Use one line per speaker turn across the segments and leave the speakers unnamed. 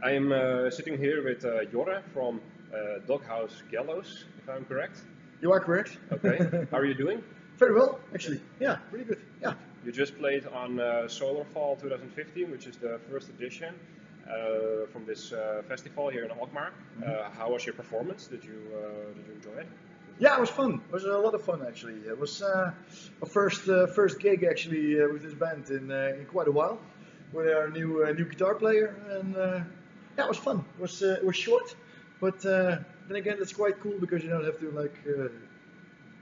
I'm sitting here with Jorre from Doghouse Gallows, if I'm correct.
You are correct.
Okay. How are you doing?
Very well, actually. Yeah, really good. Yeah.
You just played on Solarfall 2015, which is the first edition from this festival here in Alkmaar. How was your performance? Did you enjoy it?
Yeah, it was fun. It was a lot of fun, actually. It was our first gig, actually, with this band in quite a while, with our new guitar player, and yeah, it was fun. It was short, but then again, it's quite cool because you don't have to like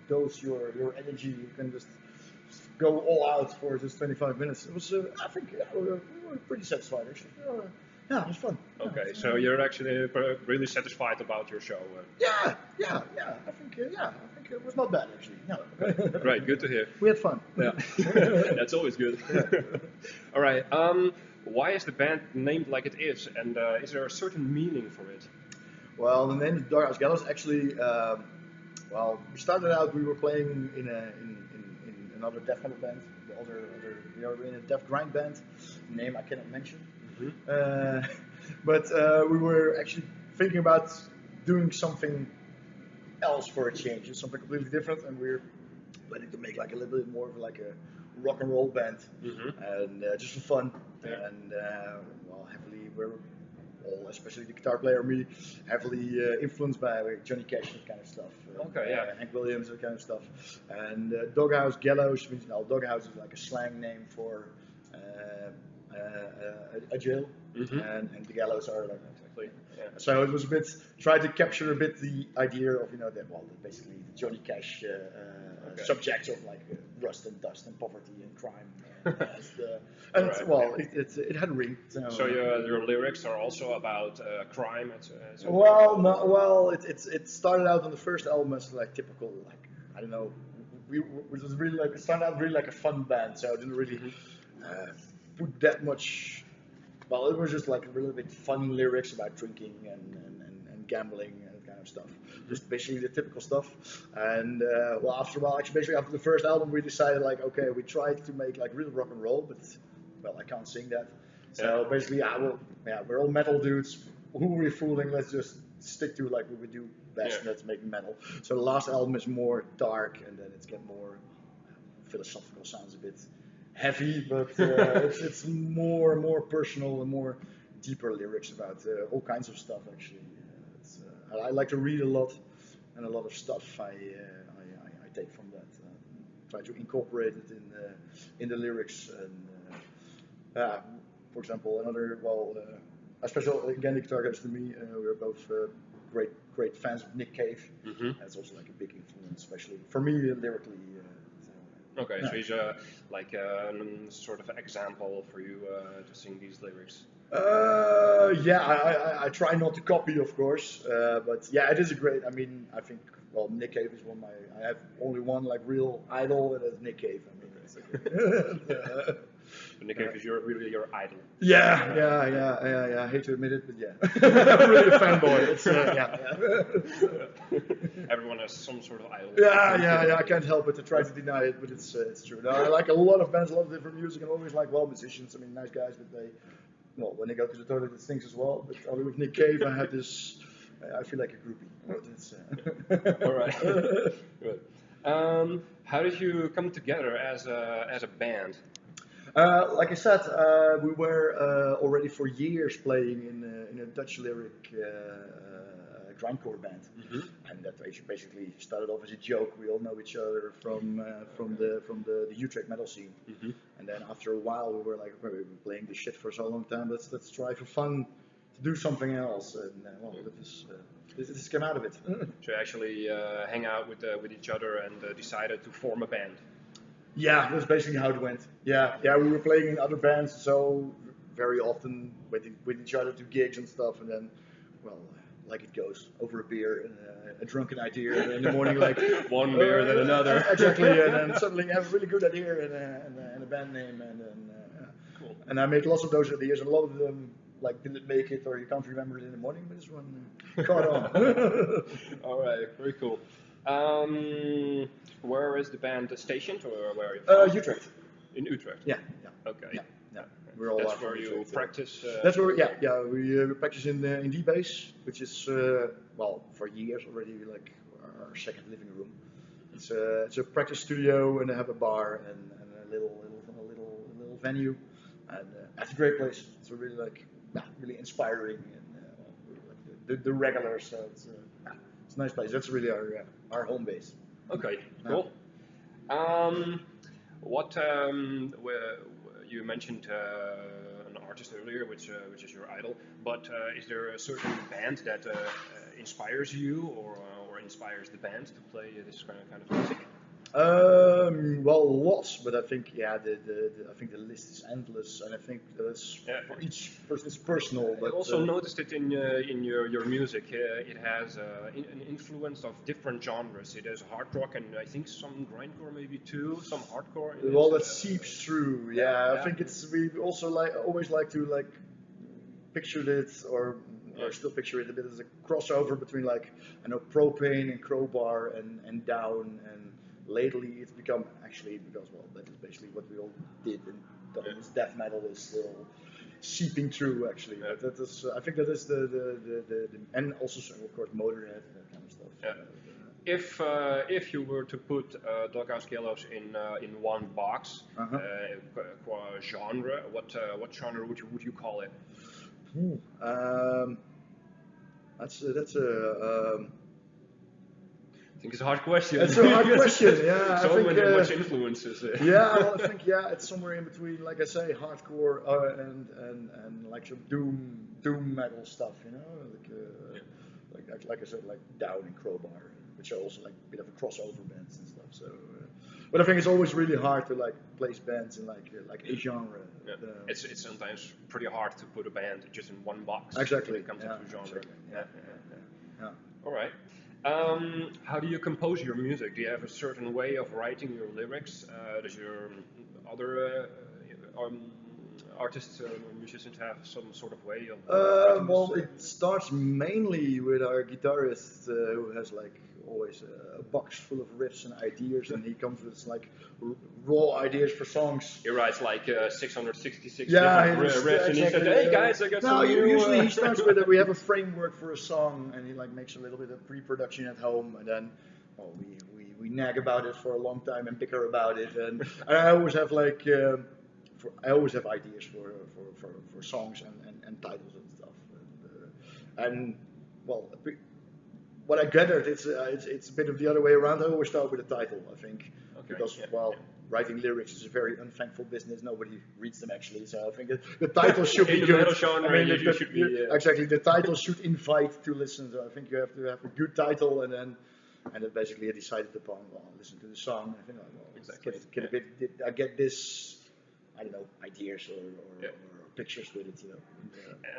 dose your energy. You can just go all out for just 25 minutes. It was, I think, yeah, we were pretty satisfied, actually. Yeah, it was fun.
Okay,
yeah,
so you're actually really satisfied about your show?
Yeah. I think it was not bad, actually. No.
Right, good to hear.
We had fun.
Yeah, that's always good.
Yeah.
All right. Why is the band named like it is, and is there a certain meaning for it?
Well, the name Doghouse Gallows actually. Well, we started out. We were playing in another death metal band. We were in a death grind band. Name I cannot mention. But we were actually thinking about doing something else for a change, something completely different, and we're planning to make like a little bit more of like a rock and roll band, and just for fun.
Yeah.
And well, heavily we're all, especially the guitar player, me, heavily influenced by Johnny Cash, that kind of stuff.
Okay, yeah.
Hank Williams, that kind of stuff. And Doghouse Gallows means, now Doghouse is like a slang name for a jail, and the gallows are like exactly. Yeah. So it was a bit tried to capture a bit the idea of basically the Johnny Cash subjects of like rust and dust and poverty and crime. And
right.
Well, it had a ring.
So your lyrics are also about crime.
It started out on the first album as like typical, like I don't know, we was really like, it started out really like a fun band, so I didn't really put that much. Well, it was just like a little bit fun lyrics about drinking and gambling and that kind of stuff. Just basically the typical stuff. And well, after a while, actually, basically after the first album, we decided like, okay, we tried to make like real rock and roll, but well, I can't sing that. So basically, we're all metal dudes. Who are we fooling? Let's just stick to like what we do best, and that's making metal. So the last album is more dark, and then it's get more philosophical. Sounds a bit heavy, but it's more personal and more deeper lyrics about all kinds of stuff. Actually, I like to read a lot, and a lot of stuff I take from that. Try to incorporate it in the lyrics. And for example, especially again, the guitar goes to me. We're both great fans of Nick Cave. That's also like a big influence, especially for me lyrically.
Okay, so he's like sort of example for you to sing these lyrics.
I try not to copy, of course, but yeah, it is a great. I mean, I think Nick Cave is I have only one like real idol, and that's Nick Cave. I mean, it's
Nick Cave is really your idol.
Yeah. I hate to admit it, but yeah, I'm really a fanboy. It's
Everyone has some sort of idol.
Yeah. I can't help it to try to deny it, but it's true. No, I like a lot of bands, a lot of different music, and always like musicians. I mean, nice guys, but when they go to the toilet, it stinks as well. But only with Nick Cave, I had this. I feel like a groupie.
All right. Good. How did you come together as a band?
Like I said, we were already for years playing in a Dutch lyric grindcore band, and that basically started off as a joke. We all know each other from the Utrecht metal scene, and then after a while we were like, we've been playing this shit for so long time. Let's try for fun to do something else, and this came out of it.
So you actually hang out with each other and decided to form a band.
Yeah, that's basically how it went. Yeah, we were playing in other bands, so very often with each other to gigs and stuff, and then, well, like it goes, over a beer and a drunken idea, and in the morning like
one beer then another.
Exactly, and then suddenly you have a really good idea and a band name, and then cool. And I made lots of those ideas, and a lot of them like didn't make it, or you can't remember it in the morning, but this one caught on.
All right, very cool. Where is the band stationed, or where are you from?
Utrecht.
In Utrecht?
Yeah.
Okay.
Yeah. we're all.
That's where you practice.
That's where we practice in D-Base, which is well, for years already like our second living room. It's a practice studio, and they have a bar and a little venue, and it's a great place. It's really like really inspiring, and the regulars. So it's a nice place. That's really our home base.
Okay, cool. What you mentioned an artist earlier, which is your idol, but is there a certain band that inspires you or inspires the band to play this kind of music?
Well, lots, but I think I think the list is endless, and I think that's for each person it's personal. But
I also noticed it in your music. It has an influence of different genres. It has hard rock and I think some grindcore, maybe too, some hardcore.
Well, that seeps through. Yeah, I think we also always like to picture it or still picture it a bit as a crossover between Propane and Crowbar and Down, and lately it's become actually because that is basically what we all did, and this death metal is still seeping through actually. But that is I think that is the and also of course Motorhead and that kind of stuff.
Yeah. If you were to put Doghouse Gallows in one box, genre, what genre would you call it?
That's
I think it's a hard question.
It's a hard question. Yeah,
so
I think,
much influences.
Yeah, well, I think it's somewhere in between, like I say, hardcore and like some doom metal stuff, you know, like I said, like Down and Crowbar, which are also like a bit of a crossover bands and stuff. So, but I think it's always really hard to place bands in like a genre.
Yeah. It's sometimes pretty hard to put a band just in one box.
Exactly.
When it comes to genre.
Exactly. Yeah.
All right. How do you compose your music? Do you have a certain way of writing your lyrics? Does your other artists or musicians have some sort of way of
well, it starts mainly with our guitarist who has always a box full of riffs and ideas, and he comes with raw ideas for songs.
He writes 666 different riffs,
exactly.
and he said, "Hey guys, I got some new."
Usually he starts with we have a framework for a song, and he makes a little bit of pre-production at home, and then we nag about it for a long time and bicker about it, and I always have I always have ideas for songs and titles and stuff, and well. What I gathered, it's a bit of the other way around. I always start with a title, I think, because writing lyrics is a very unthankful business. Nobody reads them actually, so I think the title should be
good.
In
the metal genre, you should be
exactly. The title should invite to listen. So I think you have to have a good title, and then basically I decided upon listen to the song. I think
exactly.
I get this, I don't know, ideas or pictures with it, you know.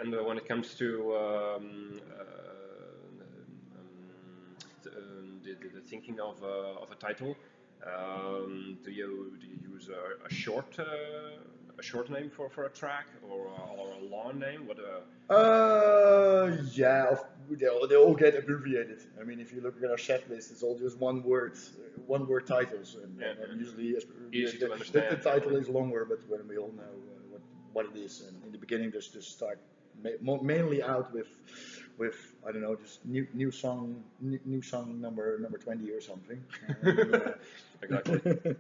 And when it comes to the thinking of a title, do you use a short name for a track or a long name?
They all get abbreviated. I mean, if you look at our set list, it's all just one word titles, and usually
easy to understand.
The title is longer, but when we all know what it is, and in the beginning just start mainly out with I don't know, just new song number 20 or something.
Exactly.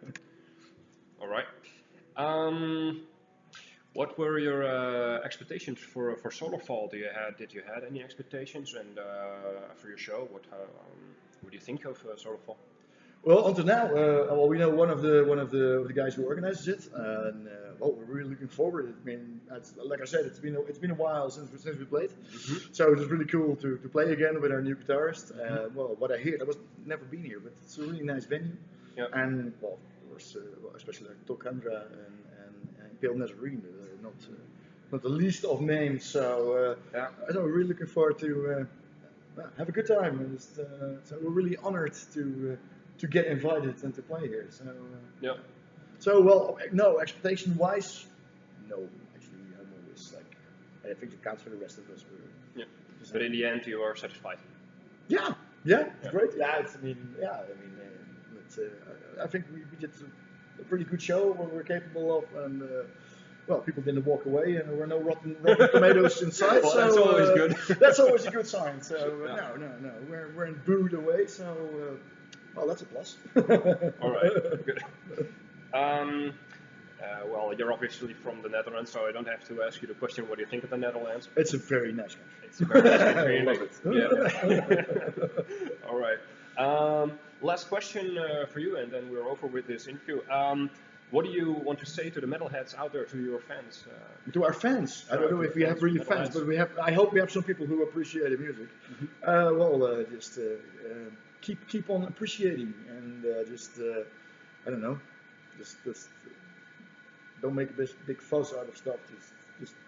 All right. What were your expectations for Solarfall? Did you had any expectations? And for your show, what do you think of Solarfall?
Well, until now, we know one of the guys who organizes it, and we're really looking forward. I mean, like I said, it's been a while since we played, so it was really cool to play again with our new guitarist. Well, what I hear, I was never been here, but it's a really nice venue, and of course, especially like Thulcandra and Impaled Nazarene, not the least of names. So I'm really looking forward to have a good time, and so we're really honored to get invited and to play here. So So no, expectation-wise, no. Actually, I'm always I think it counts for the rest of us.
But in the end, you are satisfied.
Yeah, it's great. I think we did a pretty good show what we're capable of, and well, people didn't walk away, and there were no rotten tomatoes inside.
Well,
so
that's always good.
That's always a good sign. So
Yeah.
no, we're in booed away. So well, that's a plus.
All right, good. Well, you're obviously from the Netherlands, so I don't have to ask you the question, what do you think of the Netherlands?
It's a very nice country.
It's a very nice country,
I love
indeed. Yeah. All right. Last question for you, and then we're over with this interview. What do you want to say to the metalheads out there, to your fans?
To our fans, I don't know if we have really fans, but we have. I hope we have some people who appreciate the music. Just keep on appreciating, and I don't know, just don't make a big fuss out of stuff.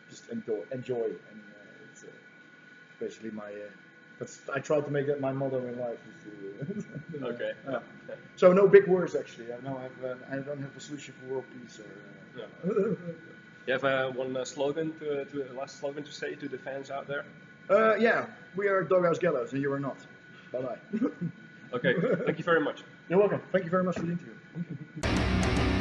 Just enjoy, and it's basically my. I try to make that my motto in life.
Okay.
So no big words actually. I don't have a solution for world peace or.
You have one slogan last slogan to say to the fans out there?
Yeah, we are Doghouse Gallows, and you are not. Bye bye.
Okay. Thank you very much.
You're welcome. Thank you very much for the interview.